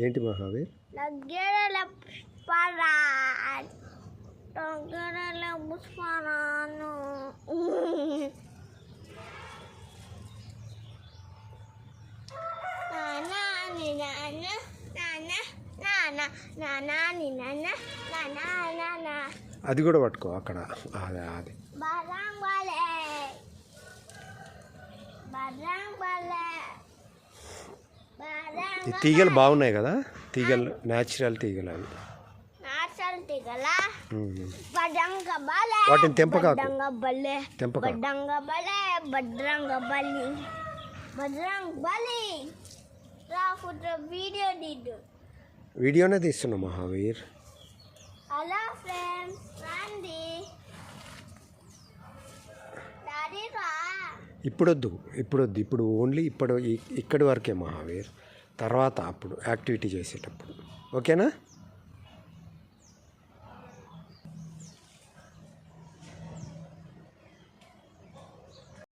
ఏంటి మహావీర్? అది కూడా పట్టుకో అక్కడ. అదే అది ఈ తీగలు బాగున్నాయి కదా, తీగలు న్యాచురల్ తీగలు అవి. వాటిని తెంపక వీడియోనే తీస్తున్నా మహావీర్. ఇప్పుడు ఓన్లీ ఇక్కడి వరకే మహావీర్. తర్వాత అప్పుడు యాక్టివిటీ చేసేటప్పుడు ఓకేనా?